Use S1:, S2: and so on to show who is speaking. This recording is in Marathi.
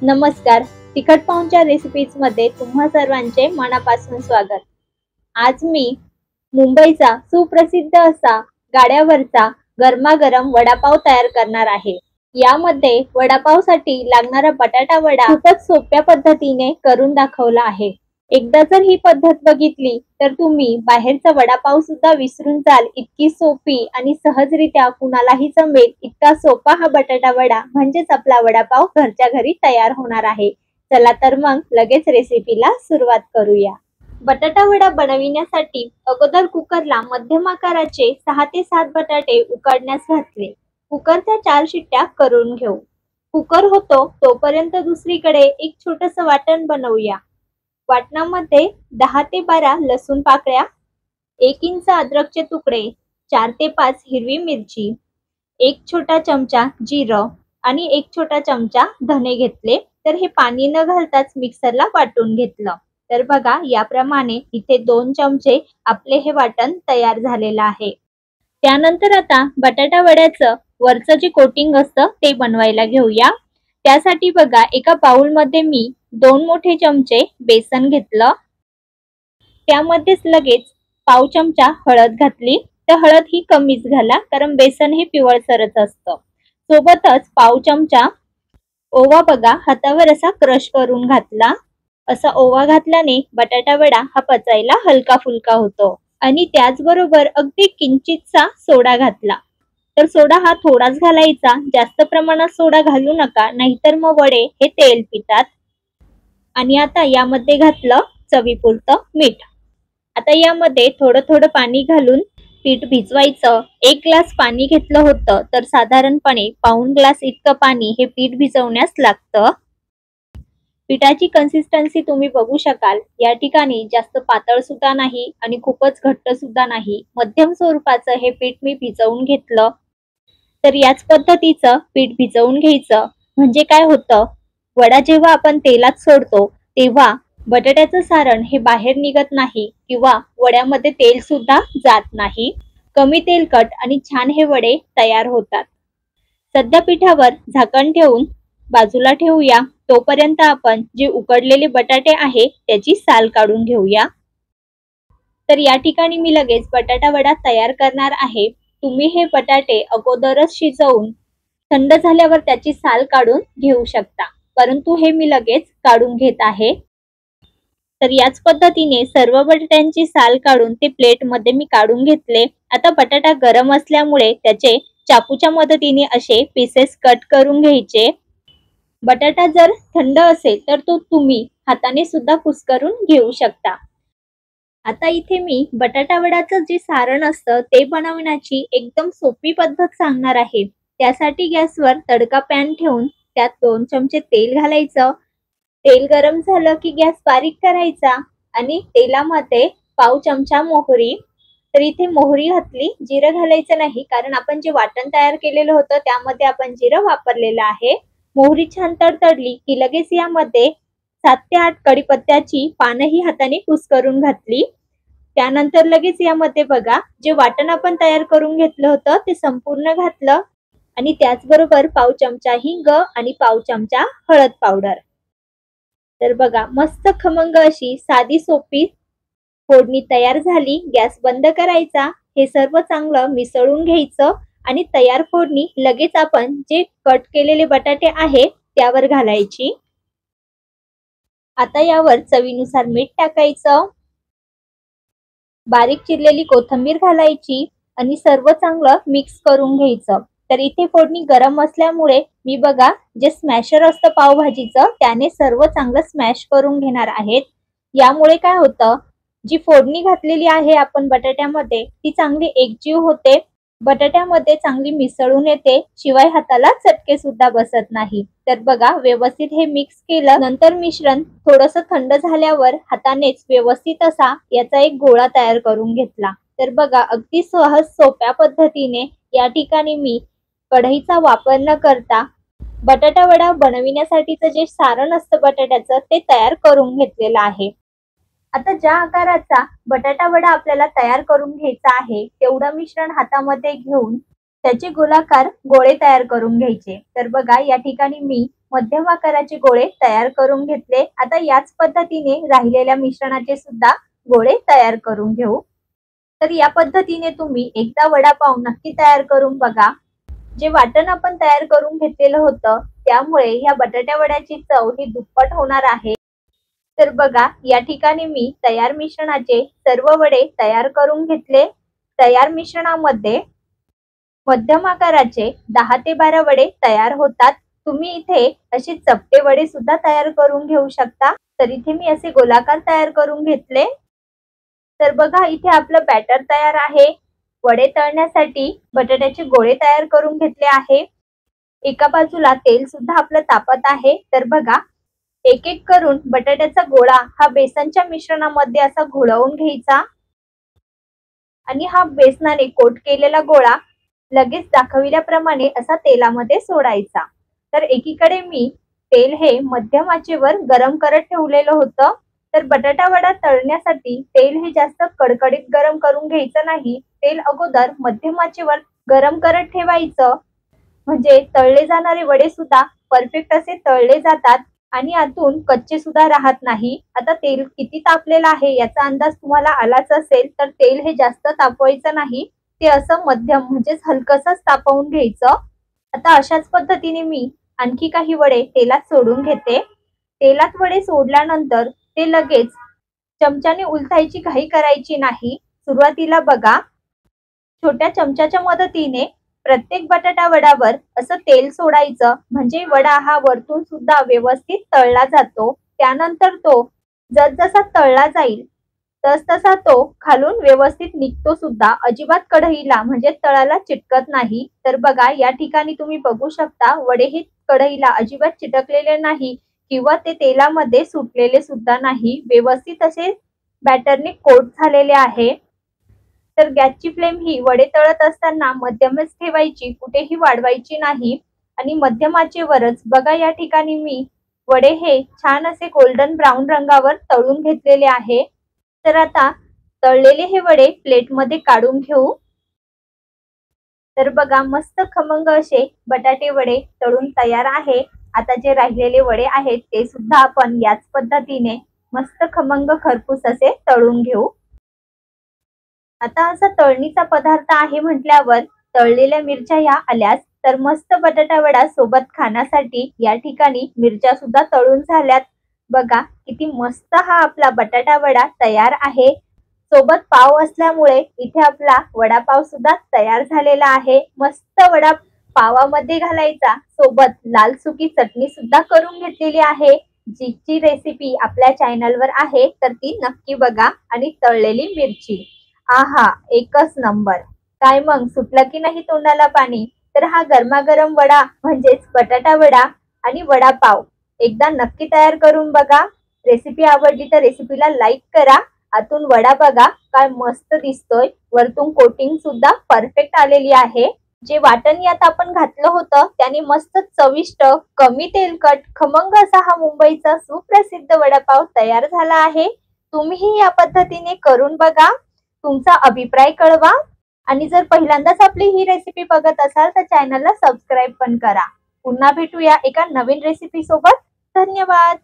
S1: नमस्कार. तिखट पाहुणच्या रेसिपीज मध्ये तुम्हा सर्वांचे मनापासून स्वागत. आज मी मुंबईचा सुप्रसिद्ध असा गाड्यावरचा गरमागरम वडापाव तयार करणार आहे. यामध्ये वडापावसाठी लागणारा बटाटा वडा खूपच सोप्या पद्धतीने करून दाखवला आहे. एकदा जर ही पद्धत बघितली तर तुम्ही बाहेरचा वडापाव सुद्धा विसरून जाल. इतकी सोपी आणि सहजरित्या कुणालाही जमेल इतका सोपा हा बटाटा वडा म्हणजेच आपला वडापाव घरच्या घरी तयार होणार आहे. चला तर मग लगेच रेसिपीला सुरुवात करूया. बटाटा वडा बनविण्यासाठी अगोदर कुकरला मध्यम आकाराचे 6 ते 7 बटाटे उकडण्यास घातले. कुकरच्या 4 शिट्ट्या करून घेऊ. कुकर होतो तोपर्यंत दुसरीकडे एक छोटंसं वाटण बनवूया. वाटणामध्ये 10 ते 12 लसूण पाकळ्या, 1 इंच अद्रकचे तुकडे, 4 ते 5 हिरवी मिरची, 1 छोटा चमचा जिरं आणि 1 छोटा चमचा धने घेतले. तर हे पाणी न घालताच मिक्सरला वाटून घेतलं. तर बघा याप्रमाणे इथे 2 चमचे आपले हे वाटण तयार झालेलं आहे. त्यानंतर आता बटाटा वड्याचं वरचं जे कोटिंग असतं ते बनवायला घेऊया. त्यासाठी बघा एका बाउल मध्ये मी 2 मोठे चमचे बेसन घेतलं. त्यामध्येच लगेच पाव चमचा हळद घातली. तर हळद ही कमीच घाला कारण बेसन हे पिवळसरच असतं. सोबतच पाव चमचा ओवा बघा हातावर असा क्रश करून घातला. असा ओवा घातल्याने बटाटा वडा हा पचायला हलका फुलका होतो. आणि त्याचबरोबर अगदी किंचितसा सोडा घातला. तर सोडा हा थोडाच घालायचा, जास्त प्रमाणात सोडा घालू नका, नाहीतर मग वडे हे तेल पितात. आणि आता यामध्ये घातलं चवीपुरतं मीठ. आता यामध्ये थोडं थोडं पाणी घालून पीठ भिजवायचं. 1 ग्लास पाणी घेतलं होतं तर साधारणपणे पाऊण ग्लास इतकं पाणी हे पीठ भिजवण्यास लागतं. पिठाची कन्सिस्टन्सी तुम्ही बघू शकाल. या ठिकाणी जास्त पातळ सुद्धा नाही आणि खूपच घट्ट सुद्धा नाही, मध्यम स्वरूपाचं हे पीठ मी भिजवून घेतलं. तर याच पद्धतीचं पीठ भिजवून घ्यायचं. म्हणजे काय होतं, वडा जेव्हा आपण तेलात सोडतो तेव्हा बटाट्याचं सारण हे बाहेर निघत नाही किंवा वड्यामध्ये तेल सुद्धा जात नाही. कमी तेलकट आणि छान हे वडे तयार होतात. सध्या पिठावर झाकण ठेवून बाजूला ठेवूया. तोपर्यंत आपण जे उकडलेले बटाटे आहे त्याची साल काढून घेऊया. तर या ठिकाणी मी लगेच बटाटा वडा तयार करणार आहे. तुम्ही हे बटाटे अगोदरच शिजवून थंड झाल्यावर त्याची साल काढून घेऊ शकता, परंतु हे मी लगेच काढून घेत आहे. तर याच पद्धतीने सर्व बटाट्यांची साल काढून ते प्लेट मध्ये मी काढून घेतले. आता बटाटा गरम असल्यामुळे त्याचे चाकूच्या मदतीने असे पीसेस कट करून घ्यायचे. बटाटा जर थंड असेल तर तो तुम्ही हाताने सुद्धा कुस्करून घेऊ शकता. आता इथे मी बटाटा वड्याचं जे सारण असतं ते बनवण्याची एकदम सोपी पद्धत सांगणार आहे. त्यासाठी गॅसवर तडका पॅन ठेवून त्यात 2 चमचे तेल घालायचं. तेल गरम झालं की गॅस बारीक करायचा आणि तेलामध्ये पाव चमचा मोहरी. तर इथे मोहरी घातली, जिरं घालायचं नाही कारण आपण जे वाटण तयार केलेलं होतं त्यामध्ये आपण जिरं वापरलेलं आहे. मोहरी छान तडतडली की लगेच यामध्ये 7 ते 8 कढीपत्त्याची पानं ही हाताने कुस्करून घातली. त्यानंतर लगेच यामध्ये बघा जे वाटण आपण तयार करून घेतलं होतं ते संपूर्ण घातलं आणि त्याचबरोबर पाव चमचा हिंग आणि पाव चमचा हळद पावडर. तर बघा मस्त खमंग अशी साधी सोपी फोडणी तयार झाली. गॅस बंद करायचा. हे सर्व चांगलं मिसळून घ्यायचं आणि तयार फोडणी लगेच आपण जे कट केलेले बटाटे आहे त्यावर घालायची. आता यावर चवीनुसार मीठ टाकायचं. बारीक चिरलेली कोथिंबीर घालायची आणि सर्व चांगलं मिक्स करून घ्यायचं. तर इथे फोडणी गरम असल्यामुळे मी बघा जे स्मॅशर असतं पावभाजीचं त्याने सर्व चांगलं स्मॅश करून घेणार आहेत. यामुळे काय होतं, जी फोडणी घातलेली आहे आपण बटाट्यामध्ये ती चांगली एकजीव होते, बटाट्यामध्ये चांगली मिसळून येते, शिवाय हाताला चटके सुद्धा बसत नाही. तर बघा व्यवस्थित हे मिक्स केलं. नंतर मिश्रण थोडंसं थंड झाल्यावर हातानेच व्यवस्थित असा याचा एक गोळा तयार करून घेतला. तर बघा अगदी सहज सोप्या पद्धतीने या ठिकाणी मी कढईचा वापर न करता बटाटा वडा बनविण्यासाठीचं जे सारण असतं बटाट्याचं ते तयार करून घेतलेलं आहे. आता ज्या आकाराचा बटाटा वडा आपल्याला तयार करून घ्यायचा आहे तेवढं मिश्रण हातामध्ये घेऊन त्याचे गोलाकार गोळे तयार करून घ्यायचे. तर बघा या ठिकाणी मी मध्यम आकाराचे गोळे तयार करून घेतले। आता याच पद्धतीने राहिलेल्या मिश्रणाचे सुद्धा गोळे तयार करून घेऊ। तर या पद्धतीने तुम्ही एकदा वडापाव नक्की तयार करून बघा। जे वाटण आपण तयार करून घेतलेलं होतं त्यामुळे ह्या बटाट्या वड्याची चव ही दुप्पट होणार आहे। तर बघा, या ठिकाणी मी तयार मिश्रणाचे सर्व वडे तयार करून घेतले। तयार मिश्रणामध्ये मध्यम आकाराचे 10 ते 12 वडे तयार होतात। तुम्ही इथे असे चपटे वडे सुद्धा तयार करून घेऊ शकता। तर इथे मी असे गोलाकार तयार करून घेतले। तर बघा, इथे आपलं बॅटर तयार आहे। वडे तळण्यासाठी बटाट्याचे गोळे तयार करून घेतले आहे। एका बाजूला तेल सुद्धा आपलं तापत आहे। तर बघा, एक एक करून बटाट्याचा गोळा हा बेसनच्या मिश्रणामध्ये असा घोळवून घ्यायचा आणि हा बेसनाने कोट केलेला गोळा लगेच दाखविल्याप्रमाणे असा तेलामध्ये सोडायचा। तर एकीकडे मी तेल हे मध्यम आचेवर गरम करत ठेवलेलं होतं। तर बटाटा वडा तळण्यासाठी तेल हे जास्त कडकडीत गरम करून घ्यायचं नाही। तेल अगोदर मध्यम आचेवर गरम करत ठेवायचं, म्हणजे तळले जाणारे वडे सुद्धा परफेक्ट असे तळले जातात आणि आतून कच्चे सुद्धा राहत नाही। आता तेल किती तापलेलं आहे याचा अंदाज तुम्हाला आलाच असेल। तर तेल हे जास्त तापवायचं नाही, ते असं मध्यम म्हणजेच हलकसंच तापवून घ्यायचं। आता अशाच पद्धतीने मी आणखी काही वडे तेलात सोडून घेते। तेलात वडे सोडल्यानंतर ते लगेच चमच्याने उलटायची घाई करायची नाही। सुरुवातीला बघा, छोट्या चमच्याच्या मदतीने प्रत्येक बटाटा वड्यावर असं तेल सोडायचं, म्हणजे वडा हा वरतून सुद्धा व्यवस्थित तळला जातो। त्यानंतर तो जसजसा तळला जाईल तसतसा तो खालून व्यवस्थित निघतो सुद्धा, अजिबात कढईला म्हणजे तळाला चिटकत नाही। तर बघा, या ठिकाणी तुम्ही बघू शकता वडे हे कढईला अजिबात चिटकलेले नाही किंवा ते तेलामध्ये सुटलेले सुद्धा नाही, व्यवस्थित असे बॅटरने कोट झालेले आहे। तर गॅसची फ्लेम ही वडे तळत असताना मध्यमच ठेवायची, कुठेही वाढवायची नाही आणि मध्यम आचेवरच बघा, या ठिकाणी मी वडे हे छान असे गोल्डन ब्राऊन रंगावर तळून घेतलेले आहे। तर आता तळलेले हे वडे प्लेटमध्ये काढून घेऊ। तर बघा, मस्त खमंग असे बटाटे वडे तळून तयार आहे। आता जे राहिलेले वडे आहेत ते सुद्धा आपण याच पद्धतीने मस्त खमंग खरपूस असे तळून घेऊ। आता असा तळणीचा पदार्थ आहे म्हटल्यावर तळलेल्या मिरच्या ह्या आल्याच, तर मस्त बटाटा वडा सोबत खाण्यासाठी या ठिकाणी मिरच्या सुद्धा तळून झाल्यात। बघा, किती मस्त हा आपला बटाटा वडा तयार आहे। सोबत पाव असल्यामुळे इथे आपला वडापाव सुद्धा तयार झालेला आहे। मस्त वडा पावामध्ये घालायचा, सोबत लाल सुकी चटणी सुद्धा करून घेतलेली आहे, जिची रेसिपी आपल्या चॅनलवर आहे, तर ती नक्की बघा। आणि तळलेली मिरची, आहा, एकच नंबर। काय मग, सुटलं की नाही तोंडाला पाणी? तर हा गरमागरम वडा म्हणजेच बटाटा वडा आणि वडापाव एकदा नक्की तयार करून बघा। रेसिपी आवडली तर रेसिपीला लाईक करा। आतून वडा बघा काय मस्त दिसतोय, वरतून कोटिंग सुद्धा परफेक्ट आलेली आहे। जे वाटण यात आपण घातलं होतं त्याने मस्त चविष्ट, कमी तेलकट, खमंग असा हा मुंबईचा सुप्रसिद्ध वडापाव तयार झाला आहे। तुम्हीही या पद्धतीने करून बघा, तुमचा अभिप्राय कळवा आणि जर पहिल्यांदाच आपली ही रेसिपी बघत असाल तर चॅनलला सबस्क्राईब पण करा। पुन्हा भेटूया एका नवीन रेसिपी सोबत। धन्यवाद।